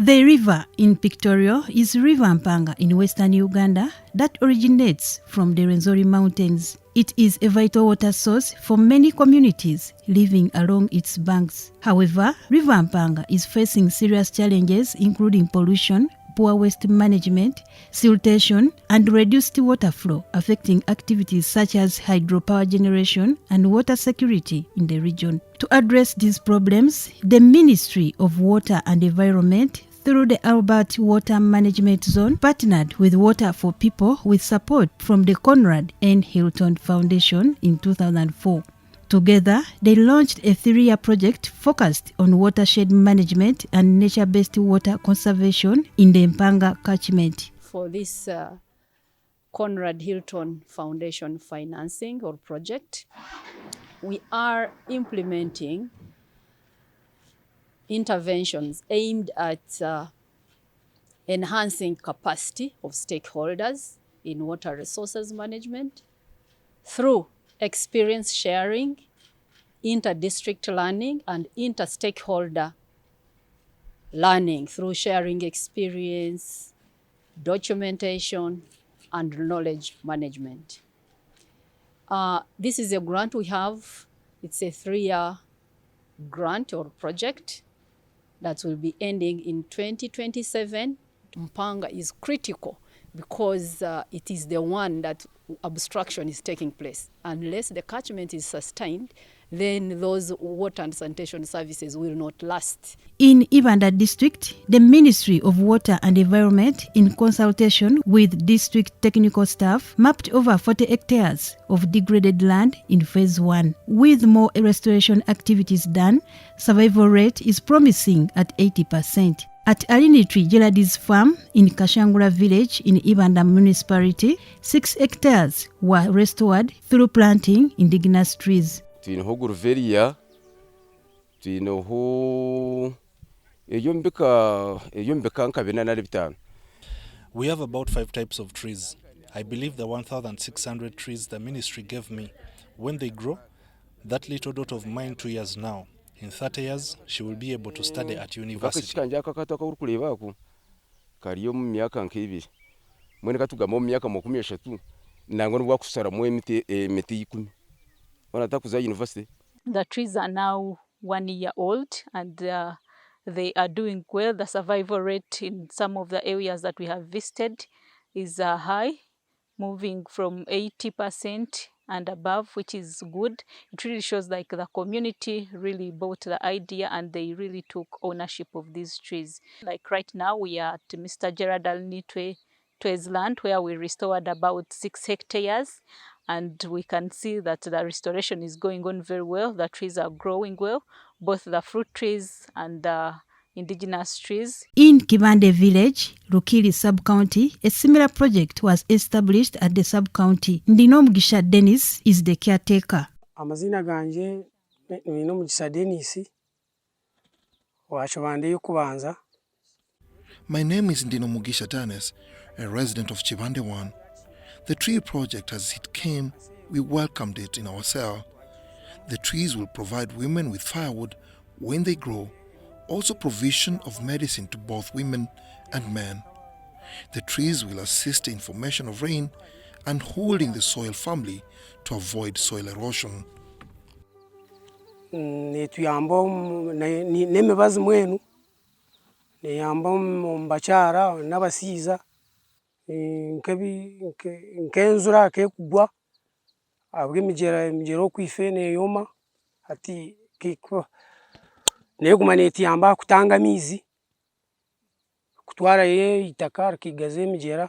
The river in pictorial is River Mpanga in western Uganda that originates from the Rwenzori Mountains. It is a vital water source for many communities living along its banks. However, River Mpanga is facing serious challenges including pollution, poor waste management, siltation, and reduced water flow, affecting activities such as hydropower generation and water security in the region. To address these problems, the Ministry of Water and Environment, through the Albert Water Management Zone, partnered with Water for People with support from the CONRAD N.Hilton Foundation in 2004. Together, they launched a 3-year project focused on watershed management and nature-based water conservation in the Mpanga Catchment. For this CONRAD N.Hilton Foundation financing or project, we are implementing interventions aimed at enhancing capacity of stakeholders in water resources management through experience sharing, inter-district learning, and inter-stakeholder learning through sharing experience, documentation, and knowledge management. This is a grant we have. It's a 3-year grant or project that will be ending in 2027. Mpanga is critical because it is the one that obstruction is taking place. Unless the catchment is sustained, then those water and sanitation services will not last. In Ibanda district, the Ministry of Water and Environment, in consultation with district technical staff, mapped over 40 hectares of degraded land in phase 1. With more restoration activities done, survival rate is promising at 80%. At Alinitri Gerard's farm in Kashangura village in Ibanda municipality, 6 hectares were restored through planting indigenous trees. Tuinaho gurveria, tuinaho eyombeka nkabina na bitano. We have about 5 types of trees. I believe the 1,600 trees the ministry gave me, when they grow, that little daughter of mine 2 years now, in 30 years, she will be able to study at university. Kariyo mu myaka nk'ibiri. Mwene katugama mu myaka 30 nango nubwo kusara mu emiti 10. Wanatakuza university. The trees are now 1 year old and they are doing well. The survival rate in some of the areas that we have visited is high, moving from 80% and above, which is good. It really shows like the community really bought the idea and they really took ownership of these trees. Like right now we are at Mr. Gerard Alnitwe's land where we restored about 6 hectares, and we can see that the restoration is going on very well. The trees are growing well, both the fruit trees and the indigenous trees. In Kibande village, Rukiri sub-county, a similar project was established at the sub-county. Ndinomugisha Dennis is the caretaker. Amazina ganje Ndinomugisha Dennis wachobande yukubanza. My name is Ndinomugisha Dennis, a resident of Chibande 1. The tree project, as it came, we welcomed it in our cell. The trees will provide women with firewood when they grow, also provision of medicine to both women and men. The trees will assist in formation of rain and holding the soil firmly to avoid soil erosion. Netuyambo nemibazi mwenu neyambo mbachara nabasiza nkenzura kekugwa abwe migero kwifene yoma ati kiko neguma netiyamba kutanga mizi kutwara itaka kigaze migera.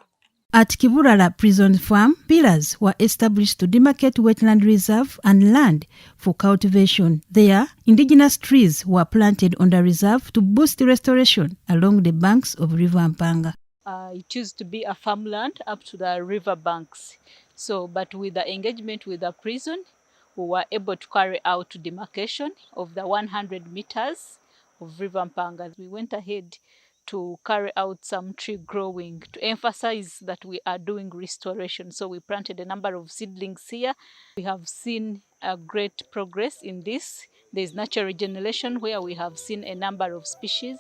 At Kiburala Prison Farm, pillars were established to demarcate wetland reserve and land for cultivation. There, indigenous trees were planted on the reserve to boost restoration along the banks of River Mpanga. It used to be a farmland up to the river banks. But with the engagement with the prison, we were able to carry out demarcation of the 100 meters of River Mpanga. We went ahead to carry out some tree growing to emphasize that we are doing restoration. So we planted a number of seedlings here. We have seen a great progress in this. There's natural regeneration where we have seen a number of species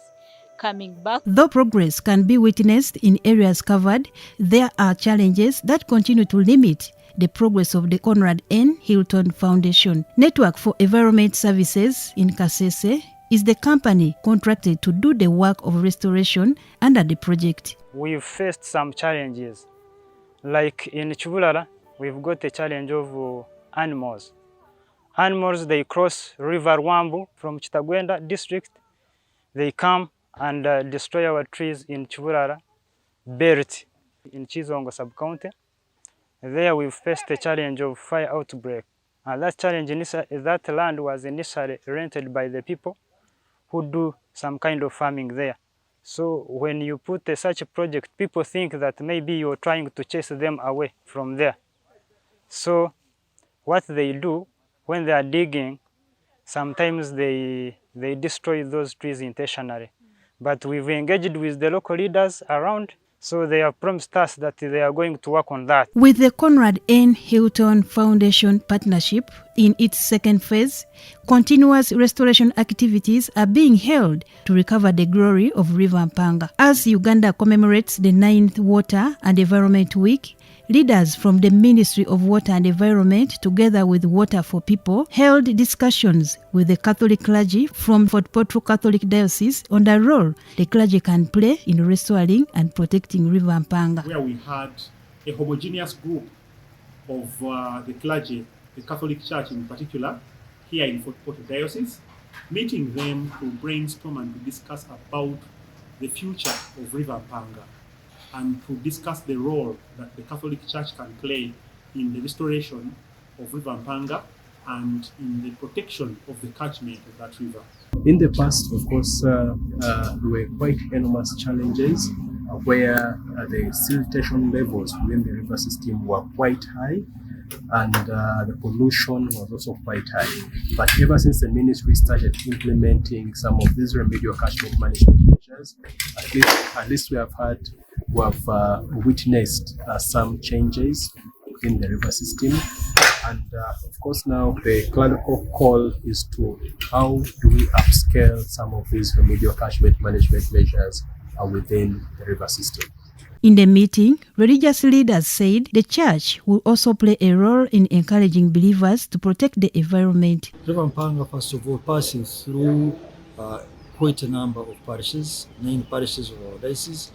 coming back. Though progress can be witnessed in areas covered, there are challenges that continue to limit the progress of the CONRAD N.Hilton Foundation. Network for Environment Services in Kasese is the company contracted to do the work of restoration under the project. We've faced some challenges. Like in Chibulala, we've got a challenge of animals. Animals, they cross River Wambu from Chitagwenda district. They come and destroy our trees in Chibulala, Beret in Chizongo sub-county. There we've faced a challenge of fire outbreak. And that challenge, that land was initially rented by the people who do some kind of farming there. So when you put such a project, people think that maybe you're trying to chase them away from there. So what they do when they are digging, sometimes they destroy those trees intentionally. But we've engaged with the local leaders around, so they have promised us that they are going to work on that. With the CONRAD N.Hilton Foundation partnership in its second phase, continuous restoration activities are being held to recover the glory of River Mpanga. As Uganda commemorates the 9th Water and Environment Week, leaders from the Ministry of Water and Environment, together with Water for People, held discussions with the Catholic clergy from Fort Portal Catholic Diocese on the role the clergy can play in restoring and protecting River Mpanga. Where we had a homogeneous group of the clergy, the Catholic Church in particular, here in Fort Portal Diocese, meeting them to brainstorm and to discuss about the future of River Mpanga, and to discuss the role that the Catholic Church can play in the restoration of River Mpanga and in the protection of the catchment of that river. In the past, of course, there were quite enormous challenges where the siltation levels within the river system were quite high, and the pollution was also quite high. But ever since the ministry started implementing some of these remedial catchment management measures, at least we have witnessed some changes in the river system. And of course, now the clerical call is to how do we upscale some of these remedial catchment management measures within the river system. In the meeting, religious leaders said the church will also play a role in encouraging believers to protect the environment. River Mpanga, first of all, passes through quite a number of parishes, 9 parishes of our diocese,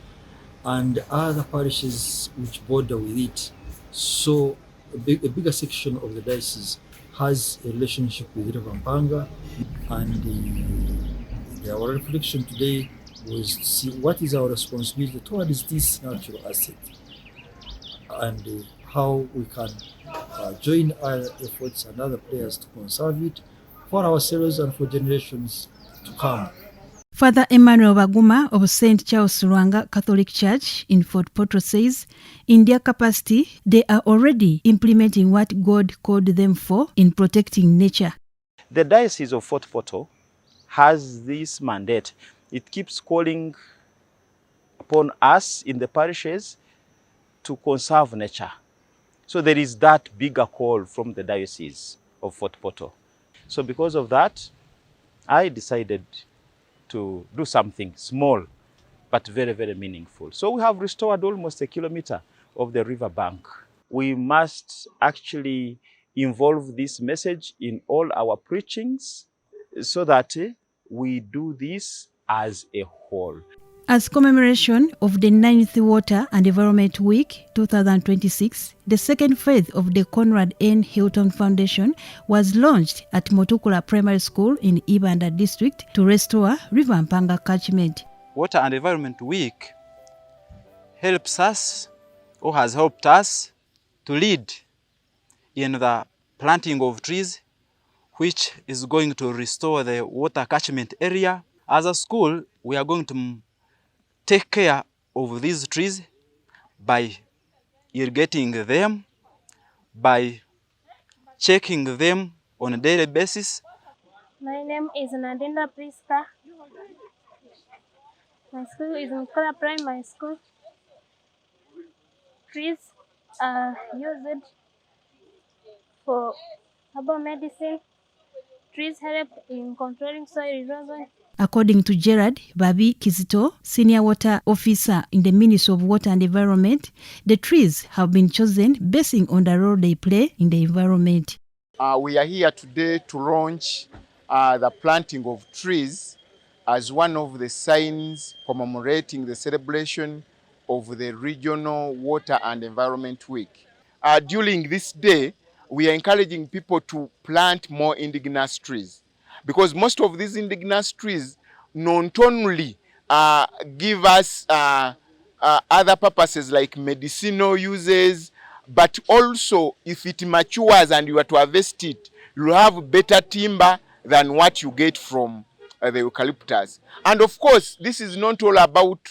and other parishes which border with it. So a bigger section of the diocese has a relationship with River Mpanga, and our reflection today was to see what is our responsibility towards this natural asset, and how we can join our efforts and other players to conserve it for ourselves and for generations to come. Father Emmanuel Baguma of St. Charles Lwanga Catholic Church in Fort Portal says in their capacity, they are already implementing what God called them for in protecting nature. The Diocese of Fort Portal has this mandate. It keeps calling upon us in the parishes to conserve nature. So there is that bigger call from the Diocese of Fort Portal. So because of that, I decided to do something small but very, very meaningful. So we have restored almost 1 kilometer of the river bank. We must actually involve this message in all our preachings so that we do this as a whole. As commemoration of the 9th Water and Environment Week 2026, the second phase of the CONRAD N.Hilton Foundation was launched at Motukula Primary School in Ibanda district to restore River Mpanga Catchment. Water and Environment Week helps us, or has helped us, to lead in the planting of trees, which is going to restore the water catchment area. As a school, we are going to take care of these trees by irrigating them, by checking them on a daily basis. My name is Nadinda Priska. My school is Motukula Primary School. Trees are used for herbal medicine. Trees help in controlling soil erosion. According to Gerard Babi Kizito, Senior Water Officer in the Ministry of Water and Environment, the trees have been chosen basing on the role they play in the environment. We are here today to launch the planting of trees as one of the signs commemorating the celebration of the Regional Water and Environment Week. During this day, we are encouraging people to plant more indigenous trees, because most of these indigenous trees not only give us other purposes like medicinal uses, but also if it matures and you are to harvest it, you have better timber than what you get from the eucalyptus. And of course, this is not all about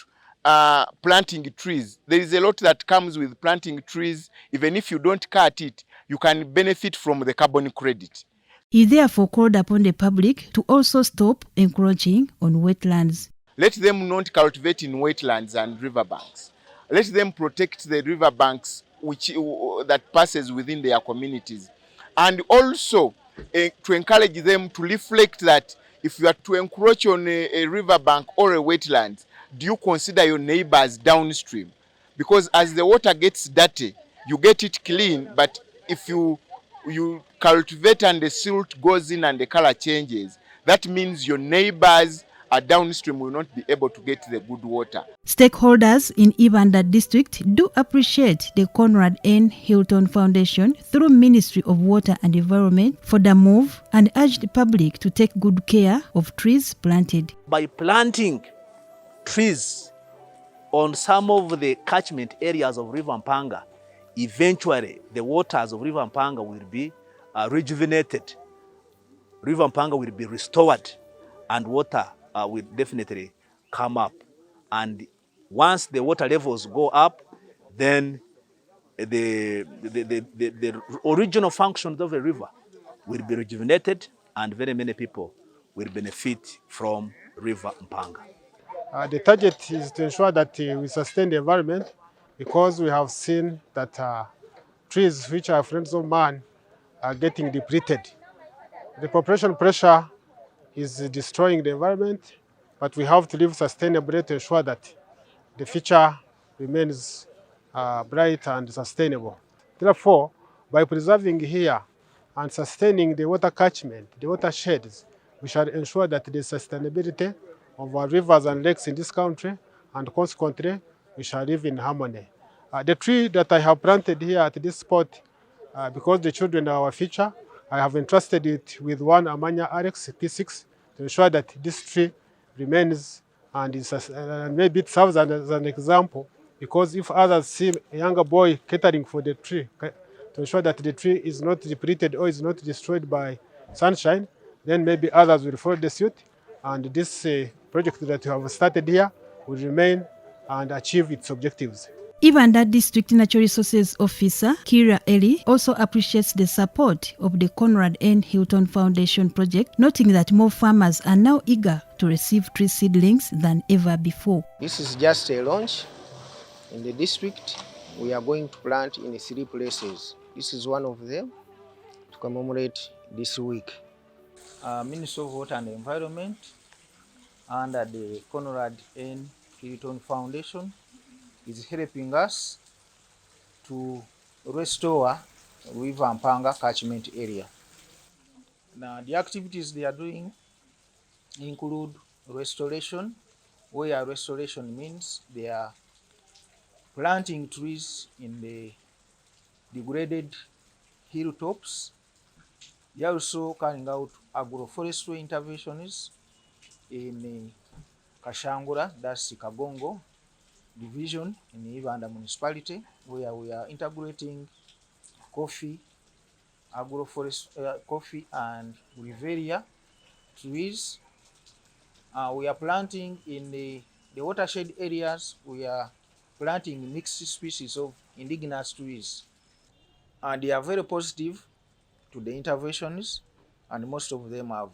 planting trees. There is a lot that comes with planting trees. Even if you don't cut it, you can benefit from the carbon credit. He therefore called upon the public to also stop encroaching on wetlands. Let them not cultivate in wetlands and riverbanks. Let them protect the riverbanks that passes within their communities. And also to encourage them to reflect that if you are to encroach on a riverbank or a wetland, do you consider your neighbors downstream? Because as the water gets dirty, you get it clean, but if you cultivate and the silt goes in and the color changes, that means your neighbors downstream will not be able to get the good water. Stakeholders in Ibanda district do appreciate the CONRAD N.Hilton Foundation through Ministry of Water and Environment for the move and urge the public to take good care of trees planted. By planting trees on some of the catchment areas of River Mpanga, eventually the waters of River Mpanga will be rejuvenated. River Mpanga will be restored and water will definitely come up. And once the water levels go up, then the original functions of the river will be rejuvenated and very many people will benefit from River Mpanga. The target is to ensure that we sustain the environment, because we have seen that trees which are friends of man are getting depleted. The population pressure is destroying the environment, but we have to live sustainably to ensure that the future remains bright and sustainable. Therefore, by preserving here and sustaining the water catchment, the watersheds, we shall ensure that the sustainability of our rivers and lakes in this country, and consequently, we shall live in harmony. The tree that I have planted here at this spot, because the children are our future, I have entrusted it with one Amanya Alex P6 to ensure that this tree remains and maybe it serves as an example, because if others see a younger boy catering for the tree, to ensure that the tree is not depleted or is not destroyed by sunshine, then maybe others will follow the suit, and this project that we have started here will remain and achieve its objectives. Ibanda District Natural Resources Officer Kira Eli also appreciates the support of the CONRAD N.Hilton Foundation project, noting that more farmers are now eager to receive tree seedlings than ever before. This is just a launch in the district. We are going to plant in 3 places. This is one of them to commemorate this week. Ministry of Water and Environment under the CONRAD N.Hilton Foundation is helping us to restore River Mpanga Catchment area. Now, the activities they are doing include restoration, where restoration means they are planting trees in the degraded hilltops. They are also carrying out agroforestry interventions in Kashangura, that's Kagongo division in the Ibanda municipality, where we are integrating coffee, coffee and Riveria trees. We are planting in the watershed areas. We are planting mixed species of indigenous trees, and they are very positive to the interventions, and most of them have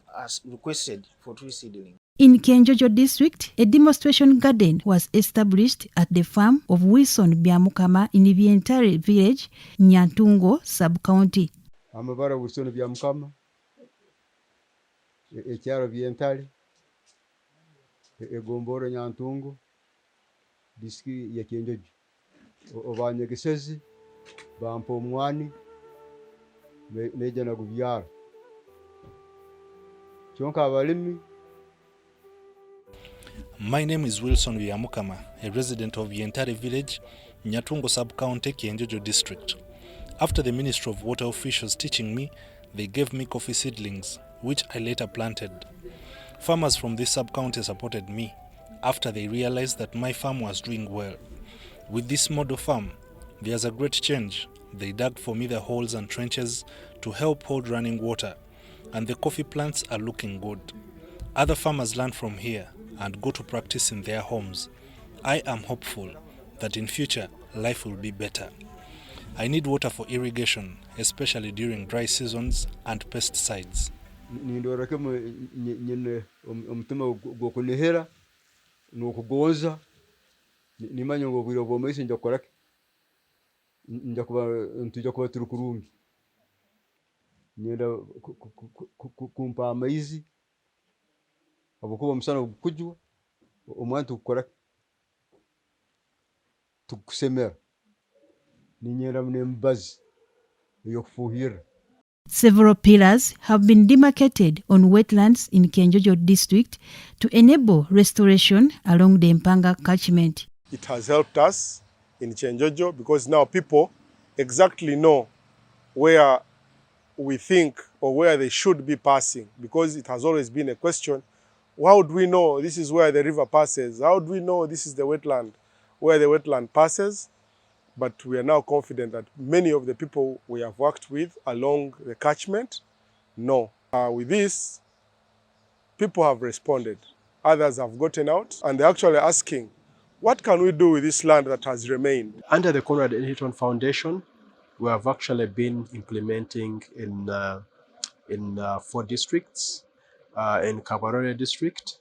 requested for tree seedling. In Kyejonjo district, a demonstration garden was established at the farm of Wilson Byamukama in Vientari village, Nyantungo sub-county. Amabara Wilson Byamukama, ekyaro Vientari, egomboro nyantungu diski ya kyenjojo obanyegesezi bampa omwani nejana gubyara kyonka abalimi. My name is Wilson Wiamukama, a resident of Yentare village, Nyatungo sub-county, Kyejonjo district. After the Ministry of Water officials teaching me, they gave me coffee seedlings, which I later planted. Farmers from this sub-county supported me after they realized that my farm was doing well. With this model farm, there's a great change. They dug for me the holes and trenches to help hold running water, and the coffee plants are looking good. Other farmers learn from here and go to practice in their homes. I am hopeful that in future, life will be better. I need water for irrigation, especially during dry seasons and pesticides. Nindorake nyine omutima gwokunihira n'okugonza nimanya ngo bwiro bw'omwezi njakorake ntujja kuba turi kurungi nyenda kumpa amaizi abukuba omusana ogukujwa omwana tukukorake tukusemera ninyenda munembazi eyokufuhirra. Several pillars have been demarcated on wetlands in Kyejonjo district to enable restoration along the Mpanga Catchment. It has helped us in Kyejonjo because now people exactly know where we think or where they should be passing, because it has always been a question, how do we know this is where the river passes? How do we know this is the wetland, where the wetland passes? But we are now confident that many of the people we have worked with along the catchment know. With this, people have responded. Others have gotten out, and they're actually asking, what can we do with this land that has remained? Under the CONRAD N.Hilton Foundation, we have actually been implementing in 4 districts, in Kabarole district,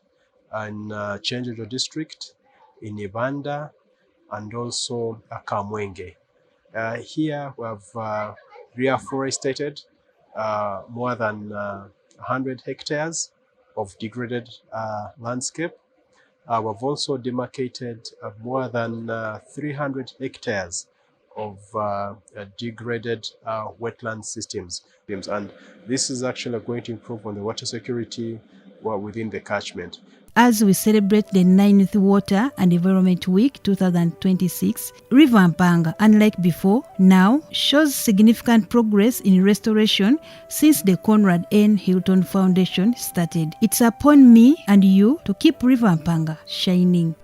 in Kyejonjo district, in Ibanda, and also kamwenge. Here we have reforested more than 100 hectares of degraded landscape. We've also demarcated more than 300 hectares of degraded wetland systems. And this is actually going to improve on the water security within the catchment. As we celebrate the 9th Water and Environment Week 2026, River Mpanga, unlike before, now shows significant progress in restoration since the CONRAD N.Hilton Foundation started. It's upon me and you to keep River Mpanga shining.